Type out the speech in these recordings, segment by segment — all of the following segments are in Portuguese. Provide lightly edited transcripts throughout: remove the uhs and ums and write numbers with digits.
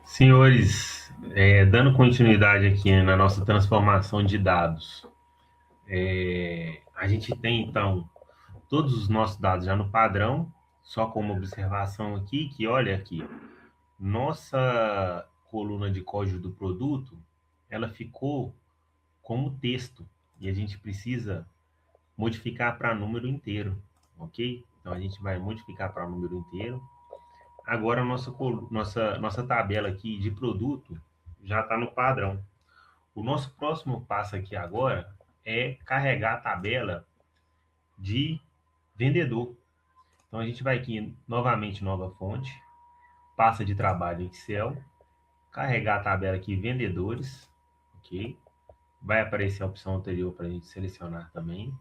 Senhores, dando continuidade aqui na nossa transformação de dados, a gente tem então todos os nossos dados já no padrão, só como observação aqui, que olha aqui, nossa coluna de código do produto, ela ficou como texto e a gente precisa modificar para número inteiro, ok? Então a gente vai modificar para número inteiro. Agora a nossa tabela aqui de produto já está no padrão. O nosso próximo passo aqui agora é carregar a tabela de vendedor. Então a gente vai aqui novamente, nova fonte, pasta de trabalho Excel, carregar a tabela aqui vendedores, ok? Vai aparecer a opção anterior para a gente selecionar também,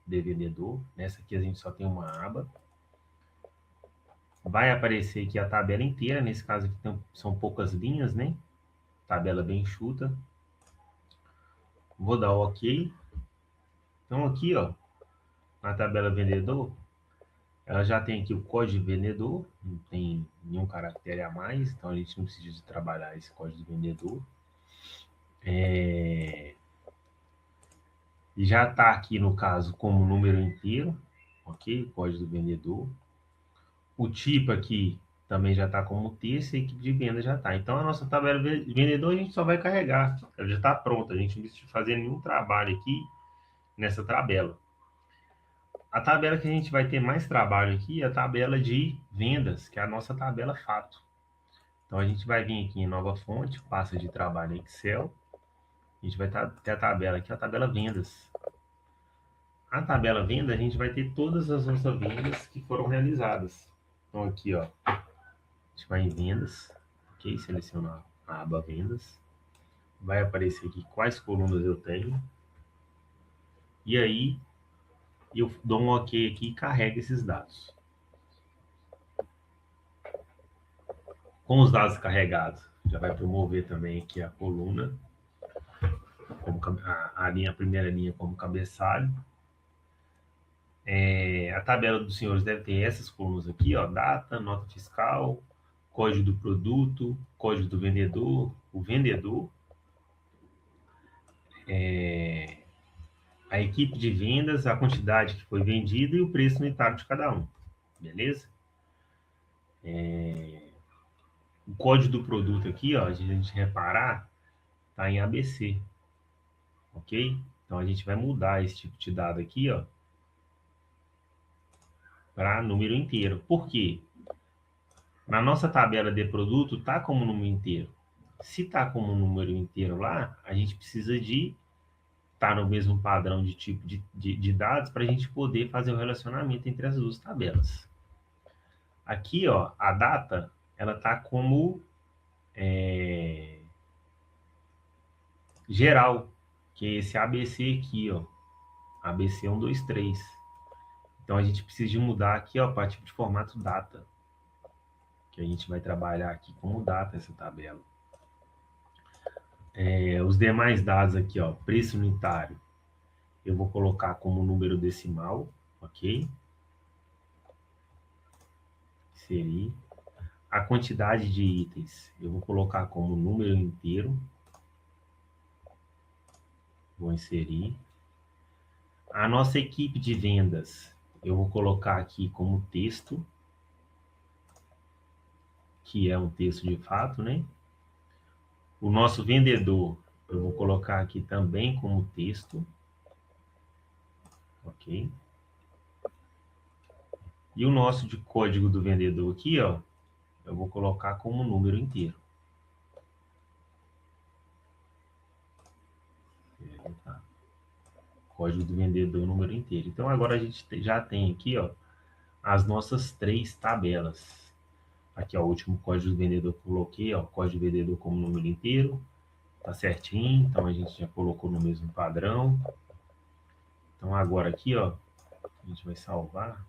de vendedor. Nessa aqui a gente só tem uma aba. Vai aparecer aqui a tabela inteira, nesse caso aqui são poucas linhas, né? Tabela bem enxuta. Vou dar o OK. Então aqui, ó, na tabela vendedor, ela já tem aqui o código de vendedor, não tem nenhum caractere a mais, então a gente não precisa de trabalhar esse código de vendedor. Já está aqui, no caso, como número inteiro, ok? O código do vendedor. O tipo aqui também já está como texto e a equipe de venda já está. Então a nossa tabela de vendedor a gente só vai carregar, ela já está pronta, a gente não precisa fazer nenhum trabalho aqui nessa tabela. A tabela que a gente vai ter mais trabalho aqui é a tabela de vendas, que é a nossa tabela fato. Então a gente vai vir aqui em nova fonte, pasta de trabalho Excel, a gente vai ter a tabela aqui, a tabela vendas. A tabela venda, a gente vai ter todas as nossas vendas que foram realizadas. Então aqui, ó, a gente vai em vendas, ok? Selecionar a aba vendas. Vai aparecer aqui quais colunas eu tenho. E aí eu dou um OK aqui e carrego esses dados. Com os dados carregados, já vai promover também aqui a coluna, como a primeira linha como cabeçalho. A tabela dos senhores deve ter essas colunas aqui, ó, data, nota fiscal, código do produto, código do vendedor, o vendedor, a equipe de vendas, a quantidade que foi vendida e o preço unitário de cada um, beleza? O código do produto aqui, ó, a gente reparar, tá em ABC, ok? Então a gente vai mudar esse tipo de dado aqui, ó, para número inteiro. Por quê? Na nossa tabela de produto tá como número inteiro. Se tá como número inteiro lá, a gente precisa de estar no mesmo padrão de tipo de dados para a gente poder fazer o relacionamento entre as duas tabelas. Aqui, ó, a data, ela tá como geral, que é esse ABC aqui, ó, ABC 123. Então a gente precisa de mudar aqui, ó, para tipo de formato data, que a gente vai trabalhar aqui como data essa tabela. Os demais dados aqui, ó, preço unitário, eu vou colocar como número decimal, ok? Inserir. A quantidade de itens, eu vou colocar como número inteiro, vou inserir. A nossa equipe de vendas, eu vou colocar aqui como texto, que é um texto de fato, né? O nosso vendedor, eu vou colocar aqui também como texto, ok? E o nosso de código do vendedor aqui, ó, eu vou colocar como número inteiro. Tá? Código do vendedor, número inteiro. Então agora a gente já tem aqui, ó, as nossas três tabelas. Aqui, ó, o último código do vendedor que eu coloquei, ó, código do vendedor como número inteiro, tá certinho, então a gente já colocou no mesmo padrão. Então agora aqui, ó, a gente vai salvar,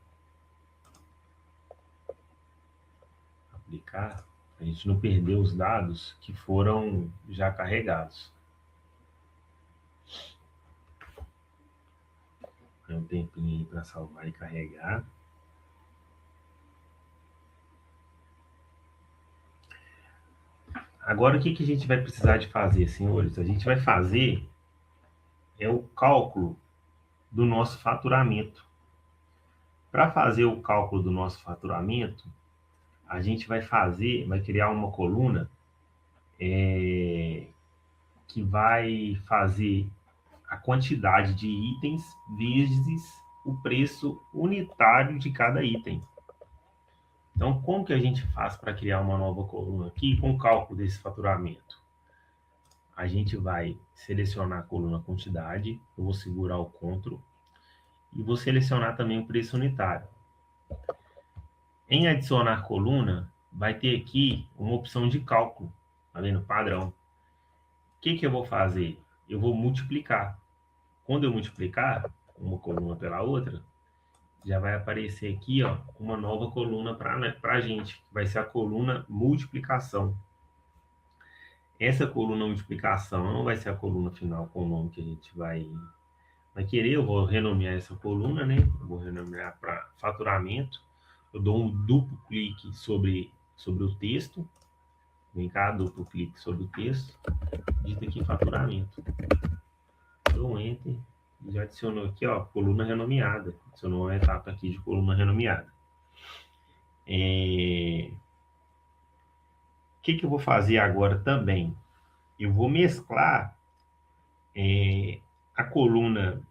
aplicar, a gente não perder os dados que foram já carregados. Tem um tempinho aí para salvar e carregar. Agora, o que que a gente vai precisar de fazer, senhores? A gente vai fazer o cálculo do nosso faturamento. Para fazer o cálculo do nosso faturamento, a gente vai criar uma coluna que vai fazer a quantidade de itens vezes o preço unitário de cada item. Então, como que a gente faz para criar uma nova coluna aqui com o cálculo desse faturamento? A gente vai selecionar a coluna quantidade, eu vou segurar o CTRL e vou selecionar também o preço unitário. Em adicionar coluna, vai ter aqui uma opção de cálculo, tá vendo? Padrão. O que que eu vou fazer? Eu vou multiplicar. Quando eu multiplicar uma coluna pela outra, já vai aparecer aqui, ó, uma nova coluna para a gente, que vai ser a coluna multiplicação. Essa coluna multiplicação não vai ser a coluna final com o nome que a gente vai querer. Eu vou renomear essa coluna, né? Eu vou renomear para faturamento. Eu dou um duplo clique sobre o texto. Vem cá, duplo clique sobre o texto. Digita aqui faturamento. Dou um Enter. Já adicionou aqui, ó, coluna renomeada. Adicionou uma etapa aqui de coluna renomeada. O que que eu vou fazer agora também? Eu vou mesclar a coluna,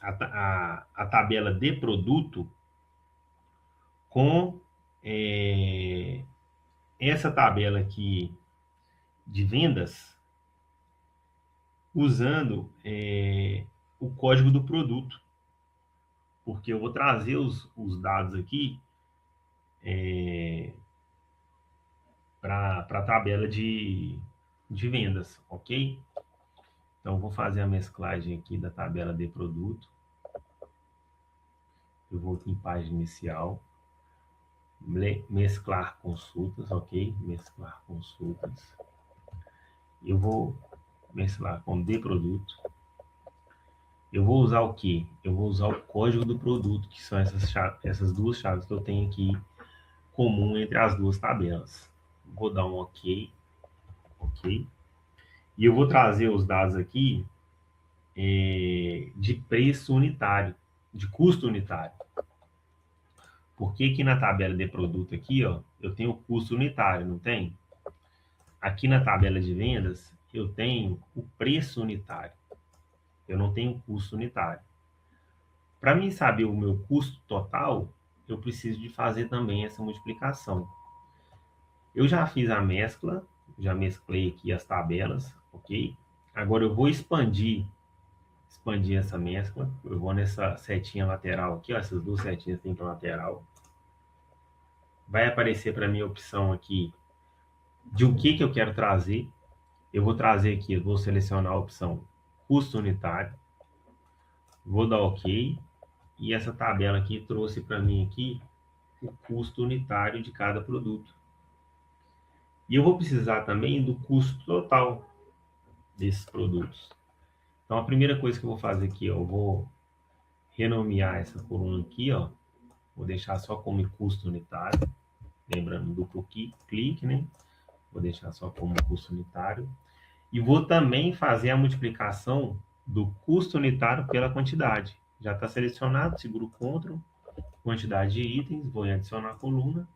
a tabela de produto com essa tabela aqui de vendas, usando o código do produto, porque eu vou trazer os dados aqui para a tabela de vendas, ok? Então, vou fazer a mesclagem aqui da tabela de produto. Eu vou aqui em página inicial, mesclar consultas, ok? Mesclar consultas. Eu vou mesclar com de produto. Eu vou usar o quê? Eu vou usar o código do produto, que são essas duas chaves que eu tenho aqui comum entre as duas tabelas. Vou dar um OK, OK. E eu vou trazer os dados aqui de preço unitário, de custo unitário. Porque que na tabela de produto aqui, ó, eu tenho o custo unitário, não tem? Aqui na tabela de vendas, eu tenho o preço unitário. Eu não tenho custo unitário. Para mim saber o meu custo total, eu preciso de fazer também essa multiplicação. Eu já fiz a mescla, já mesclei aqui as tabelas, ok? Agora eu vou expandir essa mescla. Eu vou nessa setinha lateral aqui, ó, essas duas setinhas tem para lateral. Vai aparecer para mim a opção aqui de o que eu quero trazer. Eu vou trazer aqui, eu vou selecionar a opção custo unitário. Vou dar OK. E essa tabela aqui trouxe para mim aqui o custo unitário de cada produto. E eu vou precisar também do custo total desses produtos. Então, a primeira coisa que eu vou fazer aqui, ó, eu vou renomear essa coluna aqui, ó. Vou deixar só como custo unitário. Lembrando, duplo clique, né? Vou deixar só como custo unitário. E vou também fazer a multiplicação do custo unitário pela quantidade. Já está selecionado, seguro o CTRL, quantidade de itens, vou em adicionar coluna.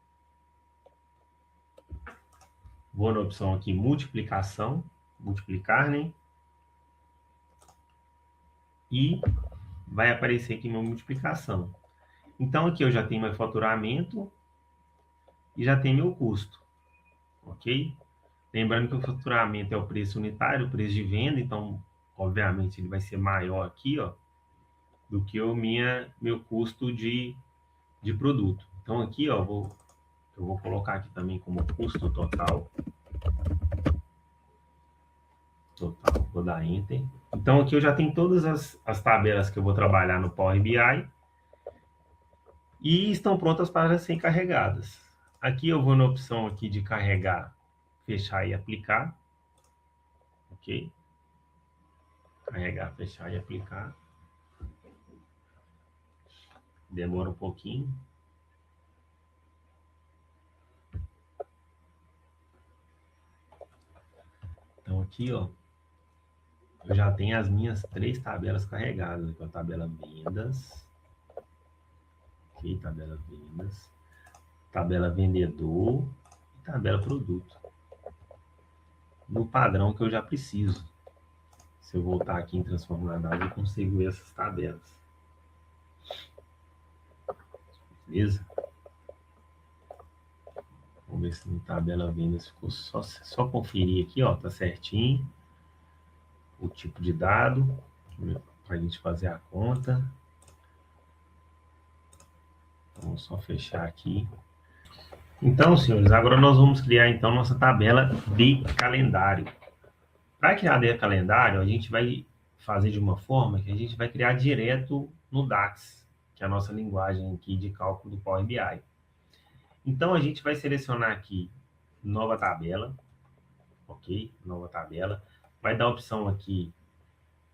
Vou na opção aqui multiplicação, multiplicar, né? E vai aparecer aqui minha multiplicação. Então aqui eu já tenho meu faturamento e já tenho meu custo, ok? Lembrando que o faturamento é o preço unitário, o preço de venda, então obviamente ele vai ser maior aqui, ó, do que o meu custo de produto. Então aqui, ó, eu vou colocar aqui também como custo total. Total, vou dar Enter. Então aqui eu já tenho todas as tabelas que eu vou trabalhar no Power BI e estão prontas para serem carregadas. Aqui eu vou na opção aqui de carregar, fechar e aplicar. Ok? Carregar, fechar e aplicar. Demora um pouquinho. aqui, ó, eu já tenho as minhas 3 tabelas carregadas. Aqui, ó, tabela vendas. Ok, tabela vendas. Tabela vendedor e tabela produto. No padrão que eu já preciso. Se eu voltar aqui em transformar dados, eu consigo ver essas tabelas. Beleza? Vamos ver se na tabela vendas ficou só conferir aqui, ó, tá certinho. O tipo de dado, para a gente fazer a conta. Vamos só fechar aqui. Então, senhores, agora nós vamos criar então nossa tabela de calendário. Para criar de calendário, a gente vai fazer de uma forma que a gente vai criar direto no DAX, que é a nossa linguagem aqui de cálculo do Power BI. Então, a gente vai selecionar aqui nova tabela, ok? Nova tabela. Vai dar a opção aqui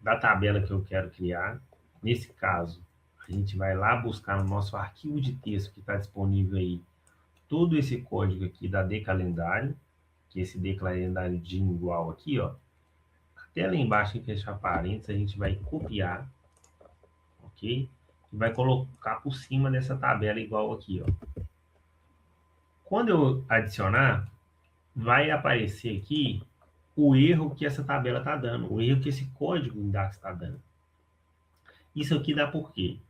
da tabela que eu quero criar. Nesse caso, a gente vai lá buscar no nosso arquivo de texto que está disponível aí todo esse código aqui da decalendário, que esse decalendário de igual aqui, ó. Até lá embaixo em fechar parênteses, a gente vai copiar, ok? E vai colocar por cima dessa tabela igual aqui, ó. Quando eu adicionar, vai aparecer aqui o erro que essa tabela está dando, o erro que esse código index está dando. Isso aqui dá por quê?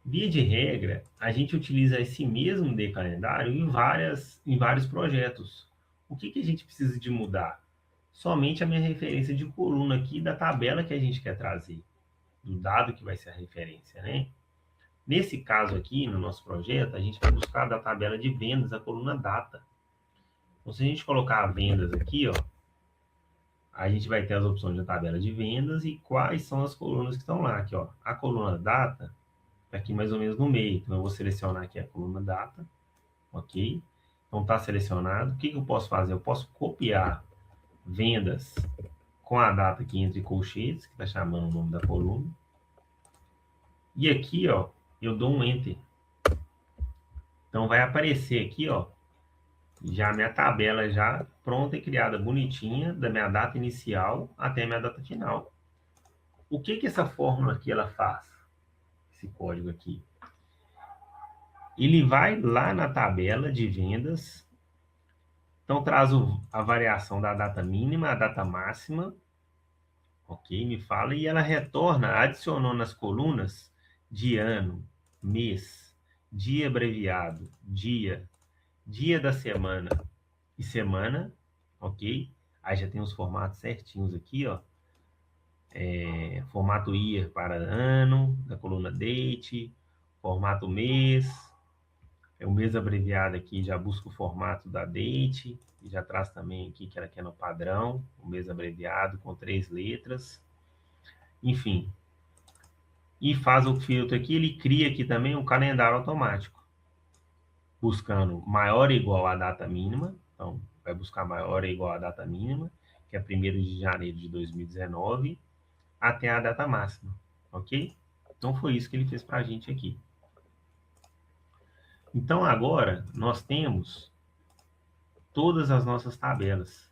Via de regra, a gente utiliza esse mesmo decalendário em vários projetos. O que a gente precisa de mudar? Somente a minha referência de coluna aqui da tabela que a gente quer trazer, do dado que vai ser a referência, né? Nesse caso aqui, no nosso projeto, a gente vai buscar da tabela de vendas a coluna data. Então, se a gente colocar vendas aqui, ó, a gente vai ter as opções da tabela de vendas e quais são as colunas que estão lá. Aqui, ó, a coluna data está aqui mais ou menos no meio. Então, eu vou selecionar aqui a coluna data, ok? Então, está selecionado. O que eu posso fazer? Eu posso copiar vendas com a data aqui entre colchetes, que está chamando o nome da coluna. E aqui, ó, eu dou um Enter. Então, vai aparecer aqui, ó, já a minha tabela já pronta e criada bonitinha, da minha data inicial até a minha data final. O que essa fórmula aqui ela faz? Esse código aqui. Ele vai lá na tabela de vendas, então traz a variação da data mínima, a data máxima, ok? Me fala, e ela retorna, adicionou nas colunas de ano, mês, dia abreviado, dia da semana e semana, ok? Aí já tem os formatos certinhos aqui, ó. Formato year para ano, da coluna date, formato mês, o mês abreviado aqui, já busca o formato da date, e já traz também aqui que ela quer no padrão, o mês abreviado com 3 letras, enfim. E faz o filtro aqui, ele cria aqui também um calendário automático, buscando maior ou igual à data mínima, então vai buscar maior ou igual à data mínima, que é 1º de janeiro de 2019, até a data máxima, ok? Então foi isso que ele fez para a gente aqui. Então agora nós temos todas as nossas tabelas.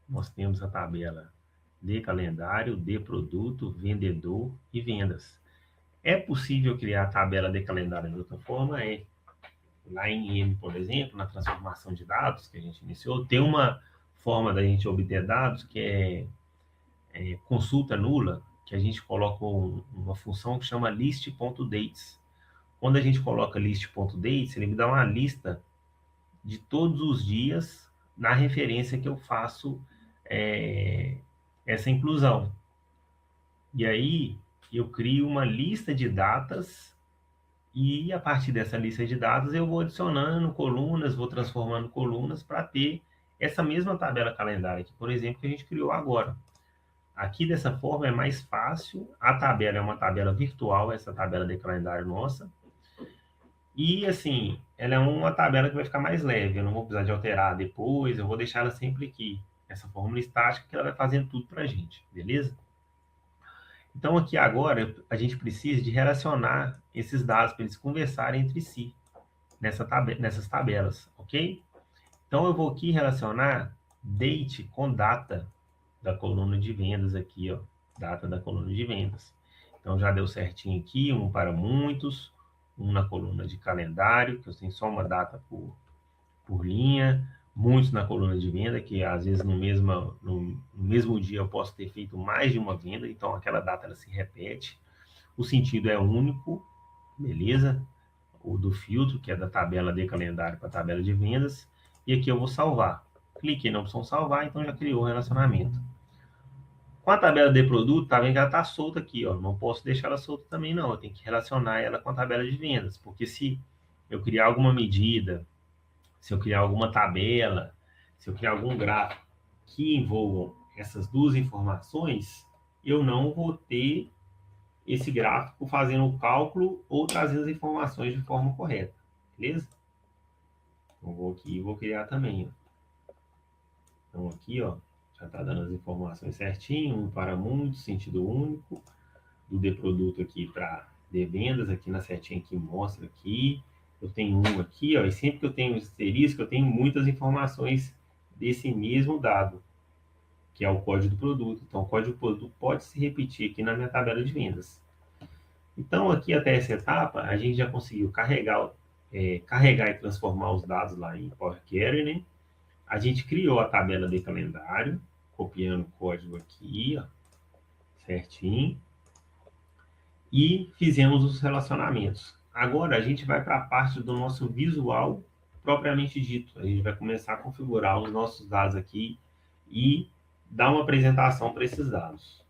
Nós temos a tabela de calendário, de produto, vendedor e vendas. É possível criar a tabela de calendário de outra forma? É. Lá em M, por exemplo, na transformação de dados que a gente iniciou, tem uma forma da gente obter dados que é consulta nula, que a gente coloca uma função que chama list.dates. Quando a gente coloca list.dates, ele me dá uma lista de todos os dias na referência que eu faço essa inclusão. E aí eu crio uma lista de datas e a partir dessa lista de dados eu vou adicionando colunas, vou transformando colunas para ter essa mesma tabela calendário aqui, por exemplo, que a gente criou agora. Aqui dessa forma é mais fácil, a tabela é uma tabela virtual, essa tabela de calendário nossa, e assim, ela é uma tabela que vai ficar mais leve, eu não vou precisar de alterar depois, eu vou deixar ela sempre aqui, essa fórmula estática que ela vai fazendo tudo para a gente, beleza? Então aqui agora a gente precisa de relacionar esses dados para eles conversarem entre si, nessas tabelas, ok? Então eu vou aqui relacionar date com data da coluna de vendas aqui, ó, data da coluna de vendas. Então já deu certinho aqui, um para muitos, um na coluna de calendário, que eu tenho só uma data por linha, muitos na coluna de venda, que às vezes no mesmo dia eu posso ter feito mais de uma venda, então aquela data ela se repete. O sentido é único, beleza? O do filtro, que é da tabela de calendário para a tabela de vendas, e aqui eu vou salvar. Cliquei na opção salvar, então já criou o relacionamento. Com a tabela de produto, tá vendo que ela está solta aqui, ó. Não posso deixar ela solta também, não. Eu tenho que relacionar ela com a tabela de vendas, porque se eu criar alguma medida, se eu criar alguma tabela, se eu criar algum gráfico que envolvam essas duas informações, eu não vou ter esse gráfico fazendo o cálculo ou trazendo as informações de forma correta, beleza? Então, vou aqui e vou criar também, ó. Então, aqui, ó, já está dando as informações certinho, um para muitos, sentido único, do de produto aqui para de vendas, aqui na setinha que mostra aqui. Eu tenho um aqui, ó, e sempre que eu tenho um asterisco, eu tenho muitas informações desse mesmo dado, que é o código do produto. Então, o código do produto pode se repetir aqui na minha tabela de vendas. Então, aqui até essa etapa, a gente já conseguiu carregar e transformar os dados lá em Power Query, né? A gente criou a tabela de calendário, copiando o código aqui, ó, certinho, e fizemos os relacionamentos. Agora a gente vai para a parte do nosso visual propriamente dito. A gente vai começar a configurar os nossos dados aqui e dar uma apresentação para esses dados.